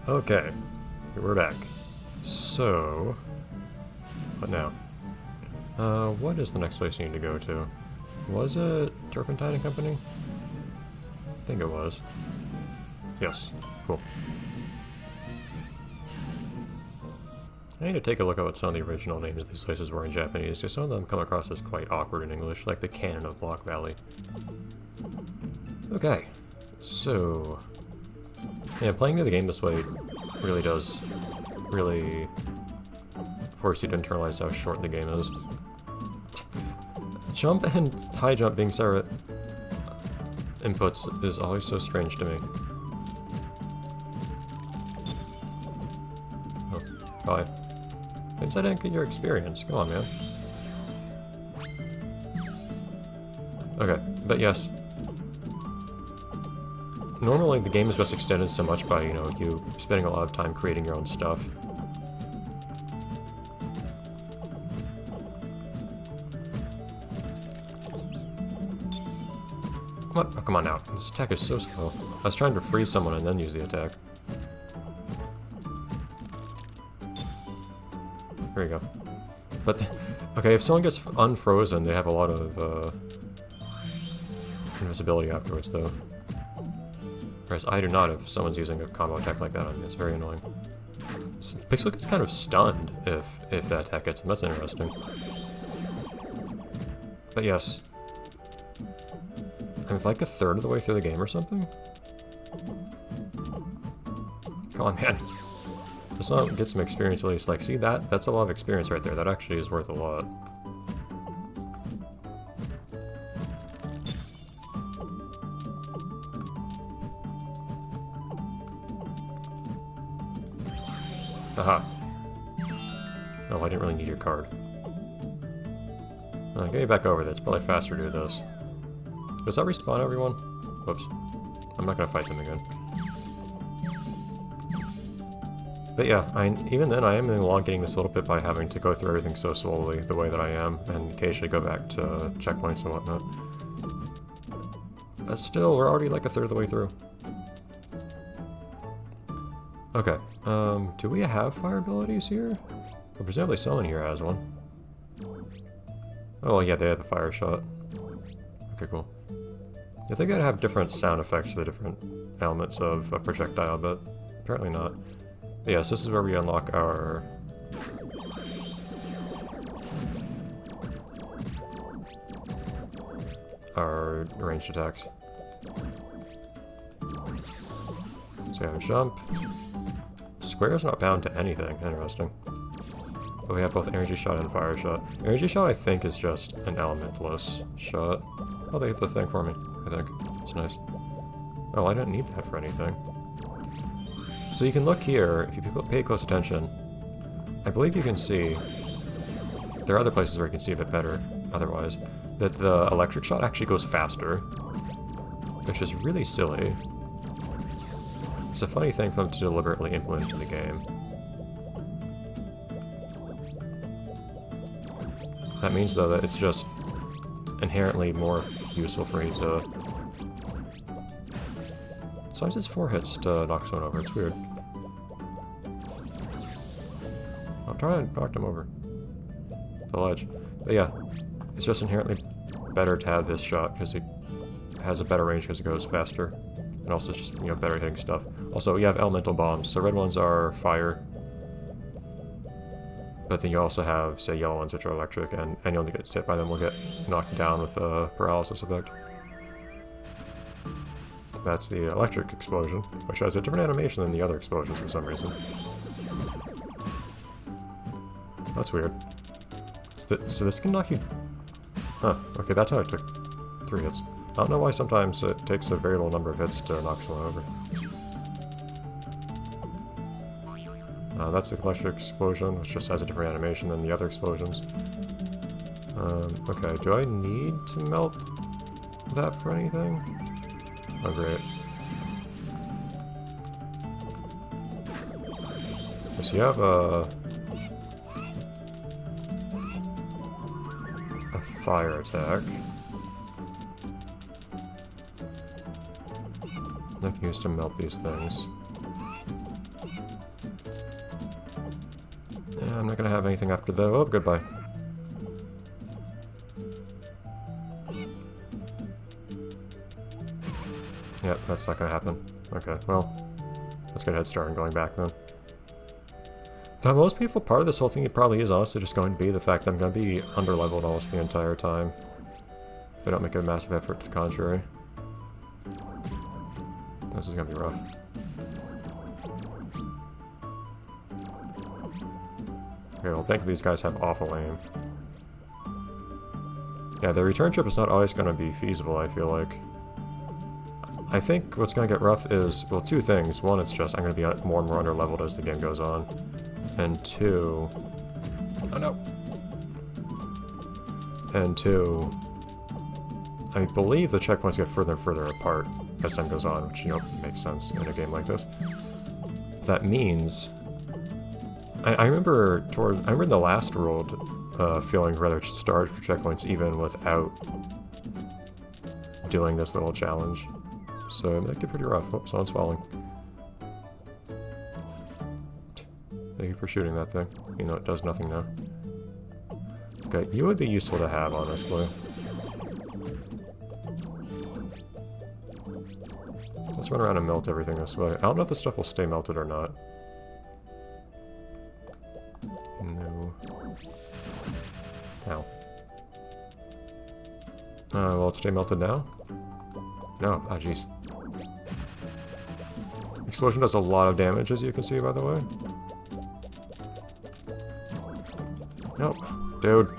Okay, we're back. So, what now? What is the next place you need to go to? Was it Turpentine and Company? I think it was. Yes, cool. I need to take a look at what some of the original names of these places were in Japanese, because some of them come across as quite awkward in English, like the canon of Block Valley. Okay, so... yeah, playing through the game this way really does force you to internalize how short the game is. Jump and high jump being separate inputs is always so strange to me. Oh, bye. At least I didn't get your experience. Come on, man. Okay, but yes. Normally the game is just extended so much by, you know, you spending a lot of time creating your own stuff. What? Oh, come on now. This attack is so slow. I was trying to freeze someone and then use the attack. There you go. But, okay, if someone gets unfrozen, they have a lot of, invisibility afterwards, though. Whereas I do not if someone's using a combo attack like that on me. It's very annoying. Pixel gets kind of stunned if that attack hits him. That's interesting. But yes. I'm like a third of the way through the game or something? Come on, man. Just want to get some experience at least. Like, see that? That's a lot of experience right there. That actually is worth a lot. Aha. Oh, I didn't really need your card. Get you back over there. It's probably faster to do this. Does that respawn everyone? Whoops. I'm not gonna fight them again. But yeah, even then I am elongating this a little bit by having to go through everything so slowly the way that I am, and occasionally go back to checkpoints and whatnot. But still, we're already like a third of the way through. Okay, do we have fire abilities here? Well, presumably someone here has one. Oh, well, yeah, they have a fire shot. Okay, cool. I think they'd have different sound effects for the different elements of a projectile, but apparently not. But yes, this is where we unlock our... ranged attacks. So we have a jump. Square is not bound to anything. Interesting. But we have both energy shot and fire shot. Energy shot, I think, is just an elementless shot. Oh, they hit the thing for me, I think. It's nice. Oh, I didn't need that for anything. So you can look here, if you pay close attention. I believe you can see... there are other places where you can see a bit better, otherwise. That the electric shot actually goes faster. Which is really silly. It's a funny thing for them to deliberately implement into the game. That means, though, that it's just inherently more useful for me to... Sometimes it's 4 hits to knock someone over, it's weird. I'm trying to knock them over. The ledge. But yeah, it's just inherently better to have this shot, because it has a better range because it goes faster. And also it's just, you know, better hitting stuff. Also, you have elemental bombs, so red ones are fire. But then you also have, say, yellow ones, which are electric, and anyone that gets hit by them will get knocked down with a paralysis effect. That's the electric explosion, which has a different animation than the other explosions for some reason. That's weird. So this can knock you... Huh, okay, that's how it took 3 hits. I don't know why sometimes it takes a very low number of hits to knock someone over. That's the electric explosion, which just has a different animation than the other explosions. Okay, do I need to melt that for anything? Oh, great. So you have a fire attack. I can use to melt these things. Yeah, I'm not gonna have anything after though. Oh, goodbye. Yep, that's not gonna happen. Okay, well, let's get a head start on going back then. The most painful part of this whole thing it probably is honestly just going to be the fact that I'm going to be underleveled almost the entire time. If they don't make a massive effort to the contrary. This is going to be rough. Okay, well thankfully these guys have awful aim. Yeah, the return trip is not always going to be feasible, I feel like. I think what's going to get rough is, well, two things. One, it's just I'm going to be more and more underleveled as the game goes on. And two... Oh no! And two... I believe the checkpoints get further and further apart as time goes on, which, you know, makes sense in a game like this. That means... I remember in the last world feeling rather starved for checkpoints even without doing this little challenge. So it might get pretty rough. Oh, someone's falling. Thank you for shooting that thing. You know, it does nothing now. Okay, you would be useful to have, honestly. Let's run around and melt everything this way. I don't know if this stuff will stay melted or not. No. Ow. Will it stay melted now? No. Ah, jeez. Explosion does a lot of damage, as you can see, by the way. Nope. Dude.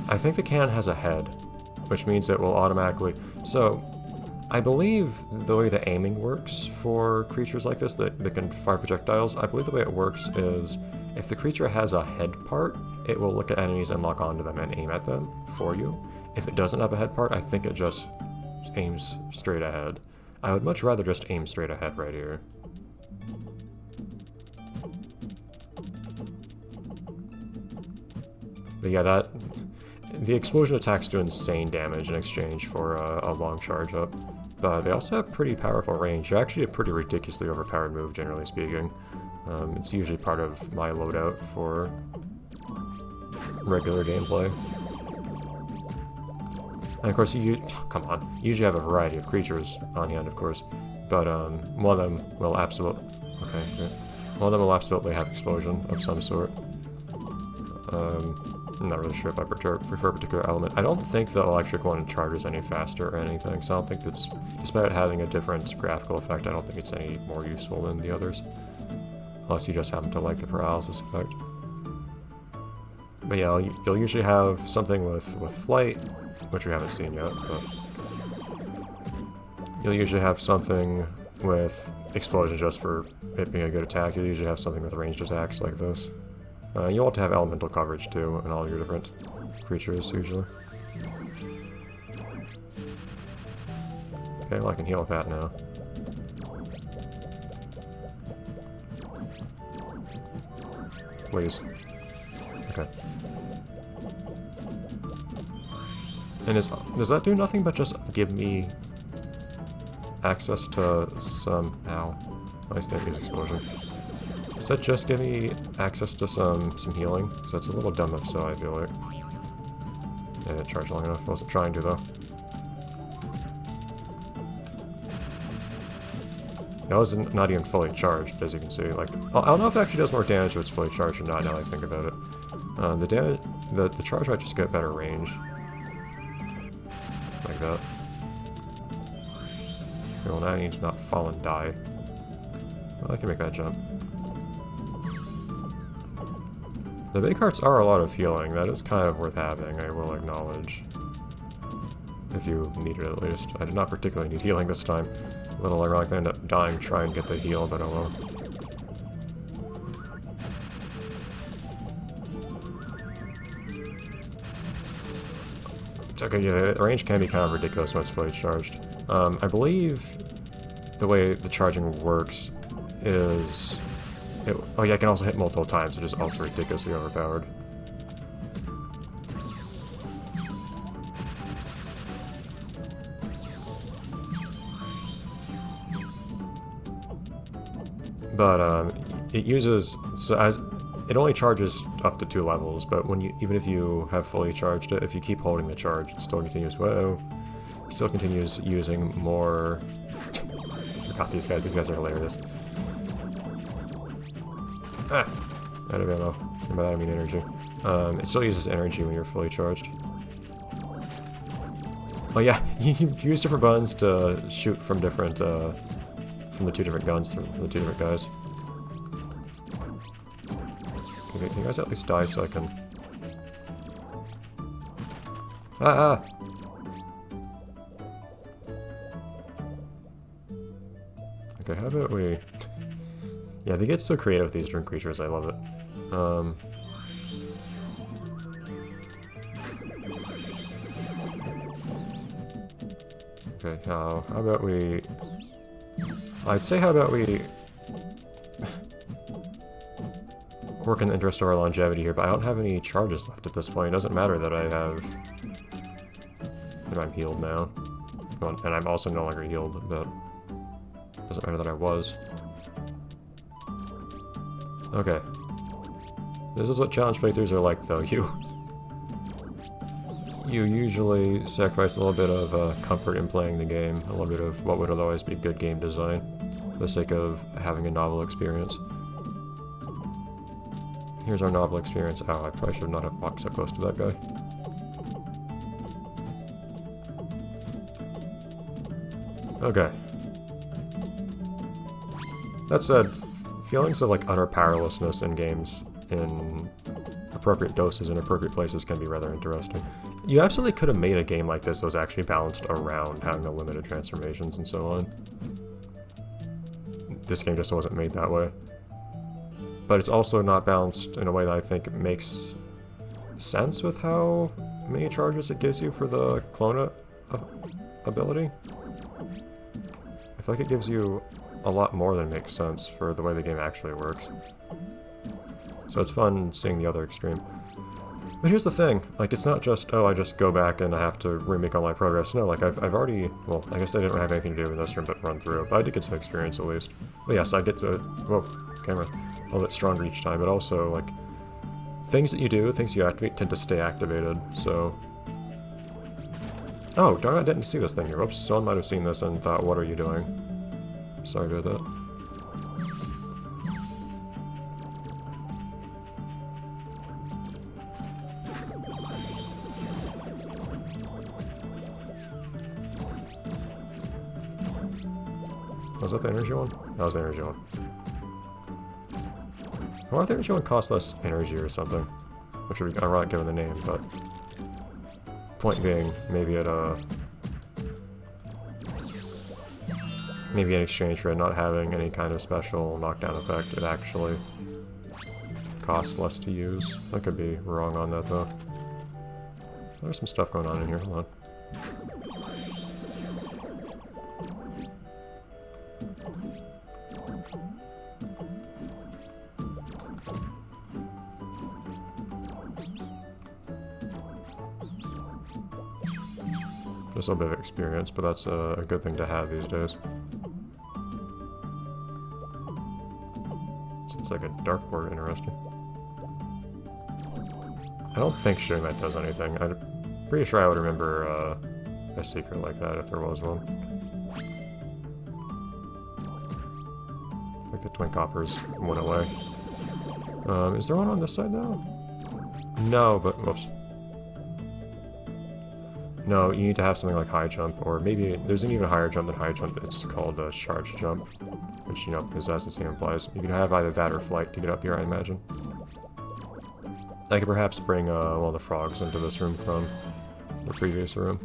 I think the can has a head, which means it will automatically... So, I believe the way the aiming works for creatures like this that can fire projectiles, I believe the way it works is if the creature has a head part, it will look at enemies and lock onto them and aim at them for you. If it doesn't have a head part, I think it just aims straight ahead. I would much rather just aim straight ahead right here. But yeah, the explosion attacks do insane damage in exchange for a long charge up. But they also have pretty powerful range. They're actually a pretty ridiculously overpowered move, generally speaking. It's usually part of my loadout for regular gameplay. And of course, you usually have a variety of creatures on hand, of course. But one of them will absolutely... Okay, good. One of them will absolutely have explosion of some sort. I'm not really sure if I prefer a particular element. I don't think the electric one charges any faster or anything, so I don't think that's... Despite it having a different graphical effect, I don't think it's any more useful than the others. Unless you just happen to like the paralysis effect. But yeah, you'll usually have something with flight, which we haven't seen yet, but... You'll usually have something with explosion just for it being a good attack. You'll usually have something with ranged attacks like this. You'll have to have elemental coverage too in all your different creatures, usually. Okay, well I can heal with that now. Please. Okay. And does that do nothing but just give me access to some... Ow. Nice thing, use explosion. Does that just give me access to some healing? Because that's a little dumb if so, I feel like. Yeah, it didn't charge long enough. I wasn't trying to, though. That was not even fully charged, as you can see. Like, I don't know if it actually does more damage if it's fully charged or not, now that I think about it. The charge might just get better range. Like that. Okay, well, now I need to not fall and die. Well, I can make that jump. The big hearts are a lot of healing. That is kind of worth having, I will acknowledge. If you need it, at least. I did not particularly need healing this time. A little ironic I ended up dying to try and get the heal, but oh well. Okay, yeah, the range can be kind of ridiculous when it's fully charged. I believe the way the charging works is... oh yeah, I can also hit multiple times, which is also ridiculously overpowered. But, it uses, so as it only charges up to 2 levels, but when you, even if you have fully charged it, if you keep holding the charge, it still continues, still continues using more. Forgot these guys are hilarious. Ah, out of ammo. And by that I mean energy. It still uses energy when you're fully charged. Oh yeah, you use different buttons to shoot from different, from the 2 different guns, from the 2 different guys. Okay, can you guys at least die so I can... Ah! Okay, how about we... Yeah, they get so creative with these different creatures, I love it. Okay, how about we... I'd say how about we... work in the interest of our longevity here, but I don't have any charges left at this point. It doesn't matter that I have... that I'm healed now. Well, and I'm also no longer healed, but... it doesn't matter that I was. Okay. This is what challenge playthroughs are like, though. You usually sacrifice a little bit of comfort in playing the game, a little bit of what would otherwise be good game design, for the sake of having a novel experience. Here's our novel experience. Oh, I probably should not have walked so close to that guy. Okay. That said, feelings of like utter powerlessness in games in appropriate doses in appropriate places can be rather interesting. You absolutely could have made a game like this that was actually balanced around having the limited transformations and so on. This game just wasn't made that way. But it's also not balanced in a way that I think makes sense with how many charges it gives you for the clone ability. I feel like it gives you a lot more than makes sense for the way the game actually works. So it's fun seeing the other extreme. But here's the thing, like, it's not just, oh, I just go back and I have to remake all my progress. No, like, I've already, well, I guess I didn't have anything to do in this room but run through, but I did get some experience at least. But yes, I get to, whoa, camera, a little bit stronger each time, but also, like, things that you do, things you activate, tend to stay activated, so... Oh, darn it, I didn't see this thing here. Oops, someone might have seen this and thought, what are you doing? Sorry about that. Was that the energy one? That was the energy one. I wonder if the energy one costs less energy or something. Which would be ironic given the name, but... Point being, maybe it, maybe in exchange for it not having any kind of special knockdown effect, it actually costs less to use. I could be wrong on that, though. There's some stuff going on in here, hold on. Just a little bit of experience, but that's a good thing to have these days. It's like a dartboard, interesting. I don't think shooting that does anything. I'm pretty sure I would remember a secret like that if there was one. Like the twin coppers went away. Is there one on this side now? No, but whoops. No, you need to have something like high jump, or maybe there's an even higher jump than high jump. It's called a charge jump, which, you know, as the name implies. You can have either that or flight to get up here, I imagine. I could perhaps bring one of the frogs into this room from the previous room.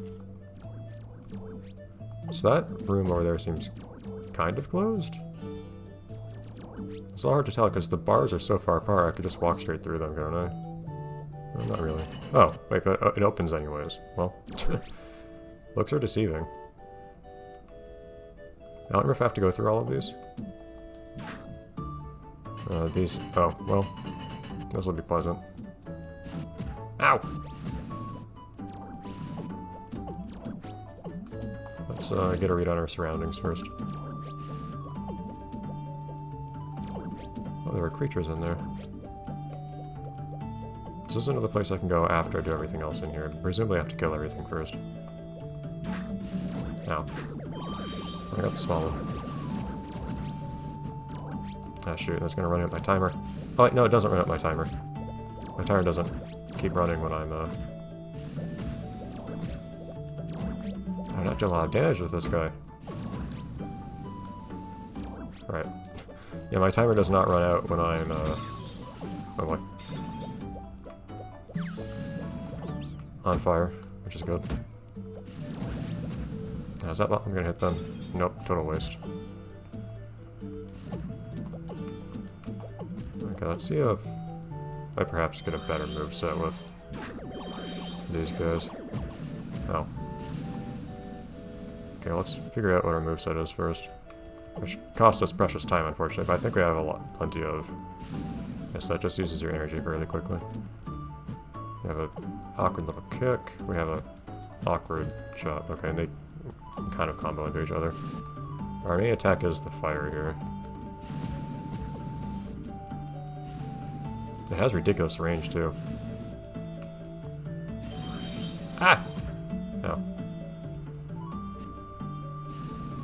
So that room over there seems kind of closed. It's a little hard to tell because the bars are so far apart, I could just walk straight through them, can't I? Well, not really. Oh, wait, but it opens anyways. Well, looks are deceiving. I don't remember if I have to go through all of these. These, oh, well, this will be pleasant. Ow! Let's get a read on our surroundings first. Oh, there are creatures in there. Is this another place I can go after I do everything else in here? Presumably I have to kill everything first. Ow. I got the small one. Ah, shoot, that's gonna run out my timer. Oh, wait, no, it doesn't run out my timer. My timer doesn't keep running when I'm, I'm not doing a lot of damage with this guy. Right. Yeah, my timer does not run out when I'm, oh boy. On fire, which is good. Now, is that I'm gonna hit them? Nope, total waste. Okay, let's see if I perhaps get a better moveset with these guys. Oh. Okay, let's figure out what our moveset is first. Which costs us precious time, unfortunately, but I think we have plenty of... Yes, that just uses your energy fairly quickly. We have an awkward little kick. We have an awkward shot. Okay, and they kind of combo into each other. Our main attack is the fire here. It has ridiculous range, too. Ah! Oh.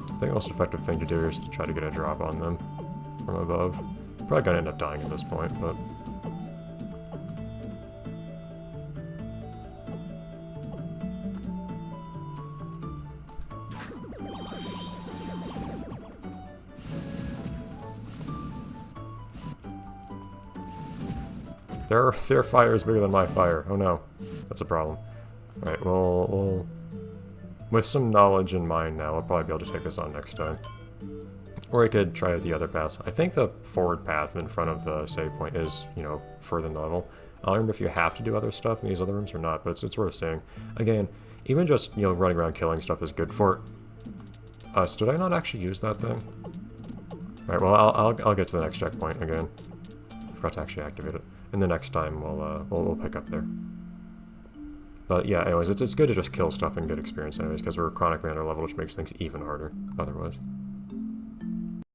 I think the most effective thing to do is to try to get a drop on them from above. Probably gonna end up dying at this point, but... Their fire is bigger than my fire. Oh no. That's a problem. Alright, we'll... With some knowledge in mind now, I'll probably be able to take this on next time. Or I could try the other paths. I think the forward path in front of the save point is, you know, further in the level. I don't remember if you have to do other stuff in these other rooms or not, but it's worth saying. Again, even just, you know, running around killing stuff is good for us. Did I not actually use that thing? Alright, well, I'll get to the next checkpoint again. Forgot to actually activate it. And the next time we'll pick up there. But yeah, anyways, it's good to just kill stuff and get experience anyways, because we're chronically under level, which makes things even harder otherwise.